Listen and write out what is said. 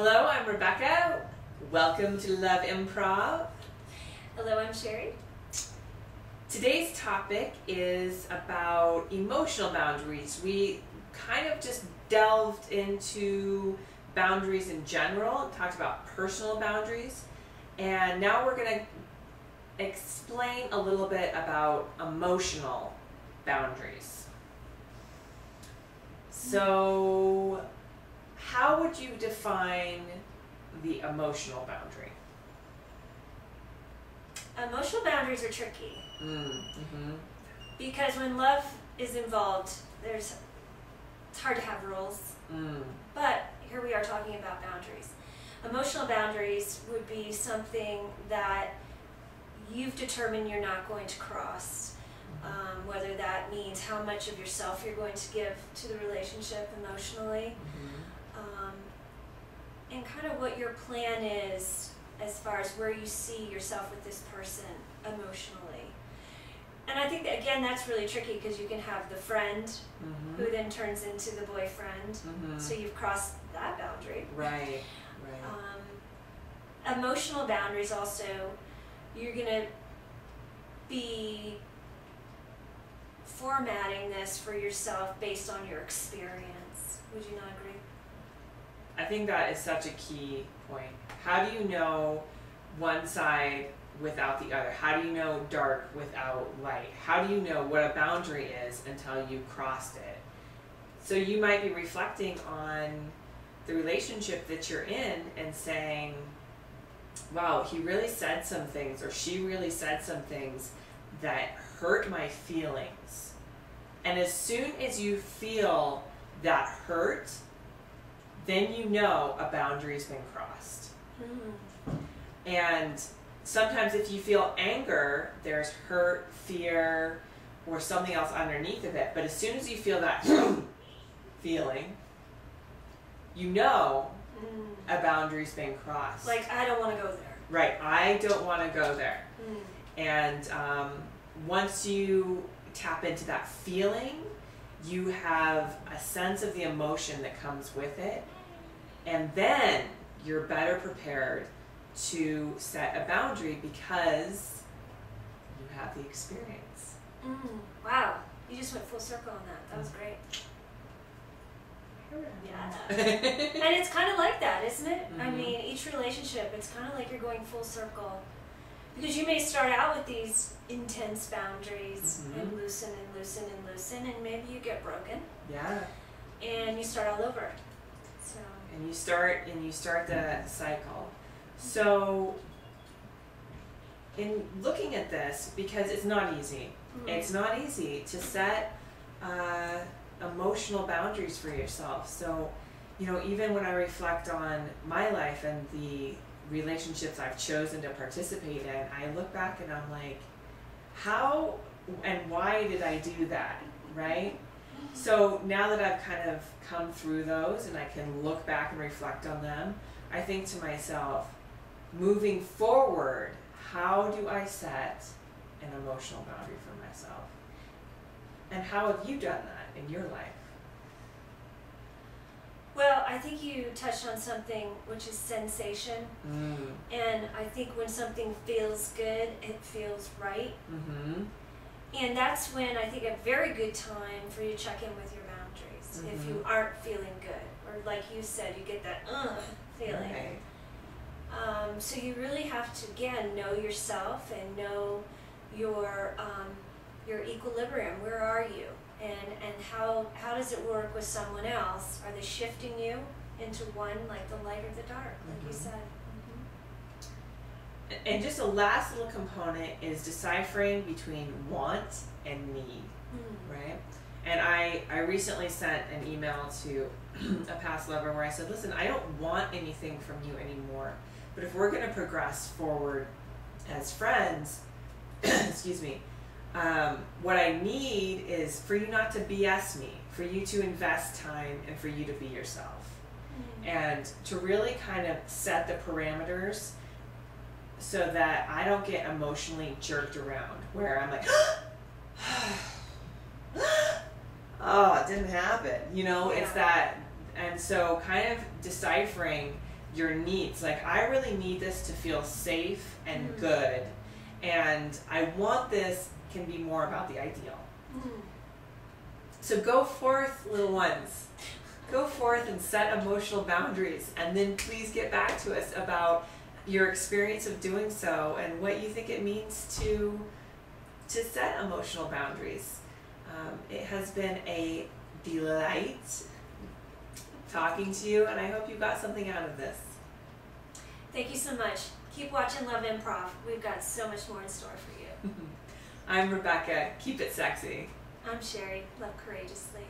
Hello, I'm Rebecca. Welcome to Love Improv. Hello, I'm Sherry. Today's topic is about emotional boundaries. We kind of just delved into boundaries in general, talked about personal boundaries, and now we're going to explain a little bit about emotional boundaries. So, how would you define the emotional boundary? Emotional boundaries are tricky Mm-hmm. because when love is involved, it's hard to have rules. But here we are talking about boundaries. Emotional boundaries would be something that you've determined you're not going to cross. Whether that means how much of yourself you're going to give to the relationship emotionally, and kind of what your plan is as far as where you see yourself with this person emotionally. And I think that, again, that's really tricky because you can have the friend who then turns into the boyfriend, so you've crossed that boundary. Right. Emotional boundaries also, you're going to be formatting this for yourself based on your experience. Would you not agree? I think that is such a key point. How do you know one side without the other? How do you know dark without light? How do you know what a boundary is until you crossed it? So you might be reflecting on the relationship that you're in and saying, wow, he really said some things, or she really said some things that hurt my feelings. And as soon as you feel that hurt, then you know a boundary's been crossed. And sometimes if you feel anger, there's hurt, fear, or something else underneath of it. But as soon as you feel that feeling, you know a boundary's been crossed. Like, I don't want to go there. Right, I don't want to go there. And once you tap into that feeling, you have a sense of the emotion that comes with it. And then you're better prepared to set a boundary because you have the experience. Wow, you just went full circle on that. That was great. Yeah. And it's kind of like that, isn't it? I mean, each relationship, it's kind of like you're going full circle. Because you may start out with these intense boundaries and loosen and loosen and loosen, and maybe you get broken. Yeah. And you start all over. So. And you start the cycle. So in looking at this, because it's not easy, it's not easy to set emotional boundaries for yourself. So, you know, even when I reflect on my life and the relationships I've chosen to participate in, I look back and I'm like, how and why did I do that, right? So now that I've kind of come through those and I can look back and reflect on them, I think to myself, moving forward, how do I set an emotional boundary for myself? And how have you done that in your life? Well, I think you touched on something which is sensation. And I think when something feels good, it feels right. And that's when I think a very good time for you to check in with your boundaries if you aren't feeling good. Or like you said, you get that feeling. Right. So you really have to, again, know yourself and know your equilibrium. Where are you? And how does it work with someone else? Are they shifting you into one, like the light or the dark, like you said? And just a last little component is deciphering between want and need, right? And I recently sent an email to a past lover where I said, listen, I don't want anything from you anymore, but if we're going to progress forward as friends, excuse me, what I need is for you not to BS me, for you to invest time and for you to be yourself. And to really kind of set the parameters so that I don't get emotionally jerked around, where I'm like, oh, it didn't happen. You know, it's that, and so kind of deciphering your needs. Like, I really need this to feel safe and good, and I want this can be more about the ideal. So go forth, little ones. Go forth and set emotional boundaries, and then please get back to us about your experience of doing so and what you think it means to set emotional boundaries. It has been a delight talking to you, and I hope you got something out of this. Thank you so much. Keep watching Love Improv. We've got so much more in store for you. I'm Rebecca. Keep it sexy. I'm Sherry. Love courageously.